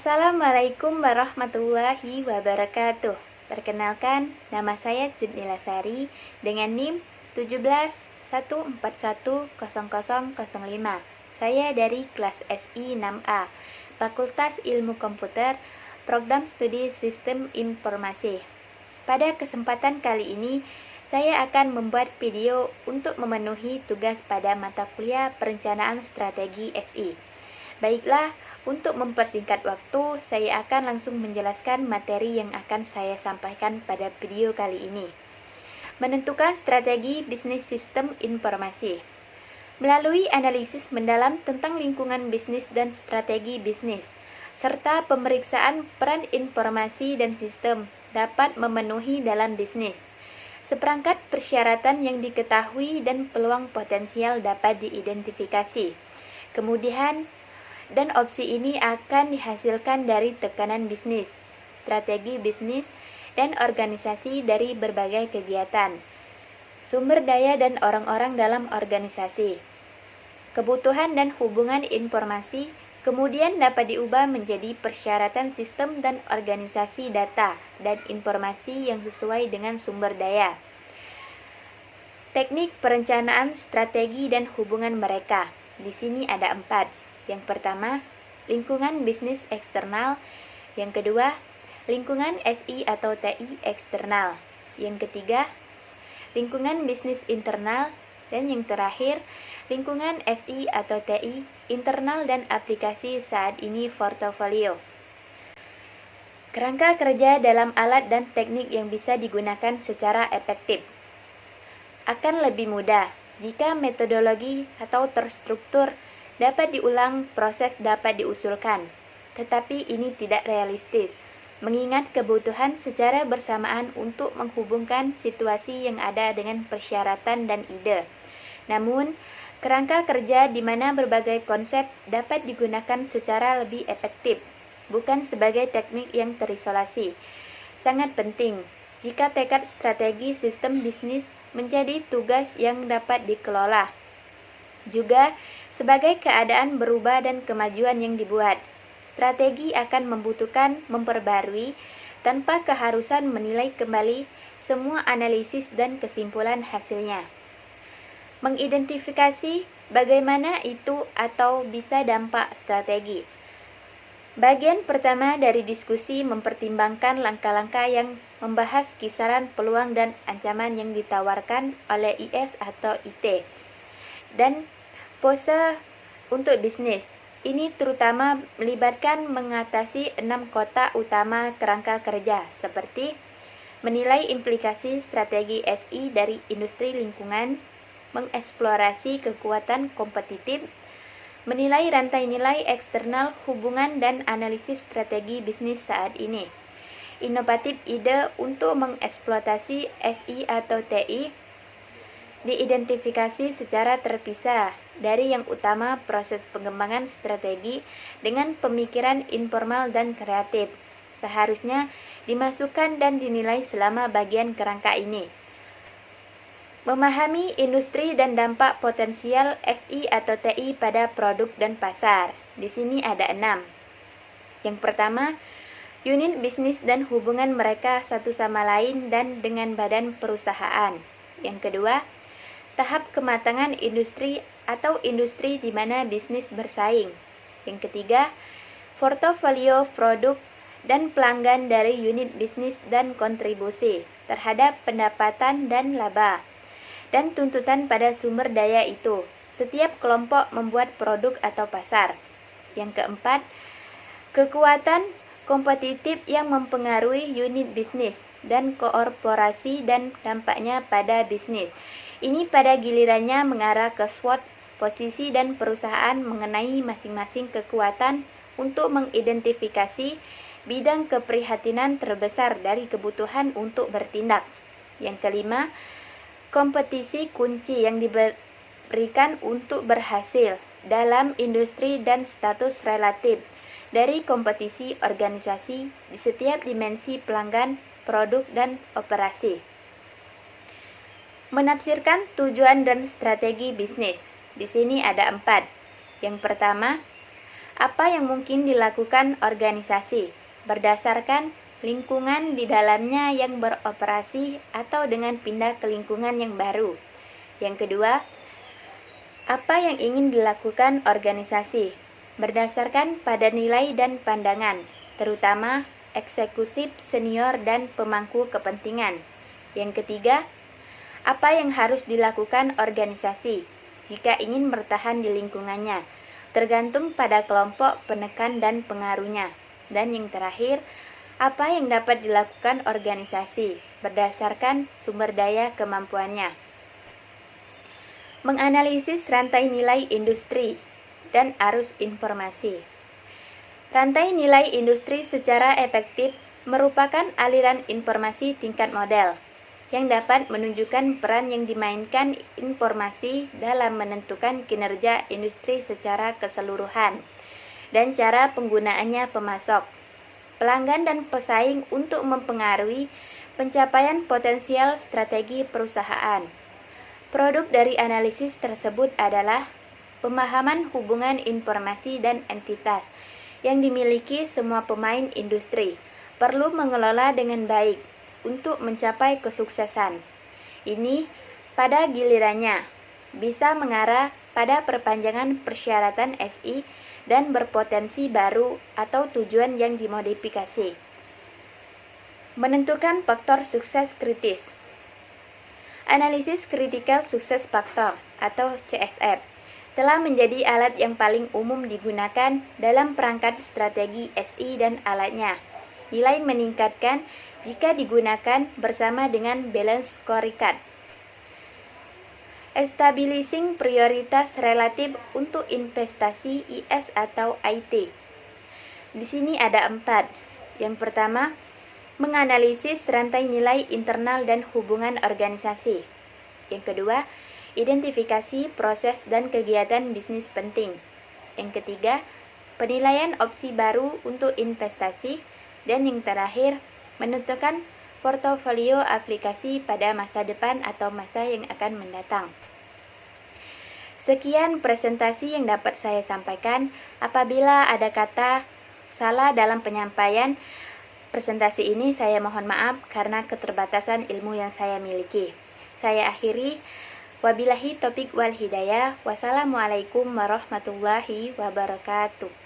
Assalamualaikum warahmatullahi wabarakatuh. Perkenalkan, nama saya Judnila Sari dengan NIM 1714100005. Saya dari kelas SI 6A, Fakultas Ilmu Komputer, Program Studi Sistem Informasi. Pada kesempatan kali ini, saya akan membuat video untuk memenuhi tugas pada mata kuliah Perencanaan Strategi SI. Baiklah, untuk mempersingkat waktu, saya akan langsung menjelaskan materi yang akan saya sampaikan pada video kali ini. Menentukan strategi bisnis sistem informasi. Melalui analisis mendalam tentang lingkungan bisnis dan strategi bisnis, serta pemeriksaan peran informasi dan sistem dapat memenuhi dalam bisnis. Seperangkat persyaratan yang diketahui dan peluang potensial dapat diidentifikasi. Kemudian, dan opsi ini akan dihasilkan dari tekanan bisnis, strategi bisnis, dan organisasi dari berbagai kegiatan, sumber daya dan orang-orang dalam organisasi. Kebutuhan dan hubungan informasi kemudian dapat diubah menjadi persyaratan sistem dan organisasi data dan informasi yang sesuai dengan sumber daya. Teknik perencanaan strategi dan hubungan mereka. Di sini ada 4. Yang pertama, lingkungan bisnis eksternal. Yang kedua, lingkungan SI atau TI eksternal. Yang ketiga, lingkungan bisnis internal. Dan yang terakhir, lingkungan SI atau TI internal dan aplikasi saat ini portofolio. Kerangka kerja dalam alat dan teknik yang bisa digunakan secara efektif. Akan lebih mudah jika metodologi atau terstruktur dapat diulang, proses dapat diusulkan, tetapi ini tidak realistis, mengingat kebutuhan secara bersamaan untuk menghubungkan situasi yang ada dengan persyaratan dan ide. Namun, kerangka kerja di mana berbagai konsep dapat digunakan secara lebih efektif, bukan sebagai teknik yang terisolasi. Sangat penting jika tekad strategi sistem bisnis menjadi tugas yang dapat dikelola. Juga, sebagai keadaan berubah dan kemajuan yang dibuat, strategi akan membutuhkan memperbarui tanpa keharusan menilai kembali semua analisis dan kesimpulan hasilnya. Mengidentifikasi bagaimana itu atau bisa dampak strategi. Bagian pertama dari diskusi mempertimbangkan langkah-langkah yang membahas kisaran peluang dan ancaman yang ditawarkan oleh IS atau IT. Dan pose untuk bisnis. Ini terutama melibatkan mengatasi 6 kotak utama kerangka kerja, seperti menilai implikasi strategi SI dari industri lingkungan, mengeksplorasi kekuatan kompetitif, menilai rantai nilai eksternal hubungan dan analisis strategi bisnis saat ini. Inovatif ide untuk mengeksploitasi SI atau TI diidentifikasi secara terpisah dari yang utama proses pengembangan strategi dengan pemikiran informal dan kreatif. Seharusnya dimasukkan dan dinilai selama bagian kerangka ini. Memahami industri dan dampak potensial SI atau TI pada produk dan pasar. Di sini ada 6. Yang pertama, unit bisnis dan hubungan mereka satu sama lain dan dengan badan perusahaan. Yang kedua, tahap kematangan industri atau industri di mana bisnis bersaing. Yang ketiga, portofolio produk dan pelanggan dari unit bisnis dan kontribusi terhadap pendapatan dan laba. Dan tuntutan pada sumber daya itu. Setiap kelompok membuat produk atau pasar. Yang keempat, kekuatan kompetitif yang mempengaruhi unit bisnis dan korporasi dan dampaknya pada bisnis. Ini pada gilirannya mengarah ke SWOT, posisi dan perusahaan mengenai masing-masing kekuatan untuk mengidentifikasi bidang keprihatinan terbesar dari kebutuhan untuk bertindak. Yang kelima, kompetisi kunci yang diberikan untuk berhasil dalam industri dan status relatif dari kompetisi organisasi di setiap dimensi pelanggan, produk, dan operasi. Menafsirkan tujuan dan strategi bisnis. Di sini ada 4. Yang pertama, Apa yang mungkin dilakukan organisasi berdasarkan lingkungan di dalamnya yang beroperasi atau dengan pindah ke lingkungan yang baru. Yang kedua, apa yang ingin dilakukan organisasi berdasarkan pada nilai dan pandangan, terutama eksekutif, senior, dan pemangku kepentingan. Yang ketiga, apa yang harus dilakukan organisasi jika ingin bertahan di lingkungannya, tergantung pada kelompok penekan dan pengaruhnya. Dan yang terakhir, apa yang dapat dilakukan organisasi berdasarkan sumber daya kemampuannya. Menganalisis rantai nilai industri dan arus informasi. Rantai nilai industri secara efektif merupakan aliran informasi tingkat model yang dapat menunjukkan peran yang dimainkan informasi dalam menentukan kinerja industri secara keseluruhan dan cara penggunaannya pemasok, pelanggan, dan pesaing untuk mempengaruhi pencapaian potensial strategi perusahaan. Produk dari analisis tersebut adalah pemahaman hubungan informasi dan entitas yang dimiliki semua pemain industri perlu mengelola dengan baik untuk mencapai kesuksesan. Ini pada gilirannya bisa mengarah pada perpanjangan persyaratan SI dan berpotensi baru atau tujuan yang dimodifikasi. Menentukan faktor sukses kritis. Analisis Critical Success Factor atau CSF telah menjadi alat yang paling umum digunakan dalam perangkat strategi SI dan alatnya. Nilai meningkatkan jika digunakan bersama dengan balance scorecard. Establishing prioritas relatif untuk investasi IS atau IT. Di sini ada 4. Yang pertama, menganalisis rantai nilai internal dan hubungan organisasi. Yang kedua, identifikasi proses dan kegiatan bisnis penting. Yang ketiga, penilaian opsi baru untuk investasi. Dan yang terakhir, menentukan portofolio aplikasi pada masa depan atau masa yang akan mendatang. Sekian presentasi yang dapat saya sampaikan. Apabila ada kata salah dalam penyampaian presentasi ini, saya mohon maaf karena keterbatasan ilmu yang saya miliki. Saya akhiri. Wabillahi taufiq wal hidayah. Wassalamualaikum warahmatullahi wabarakatuh.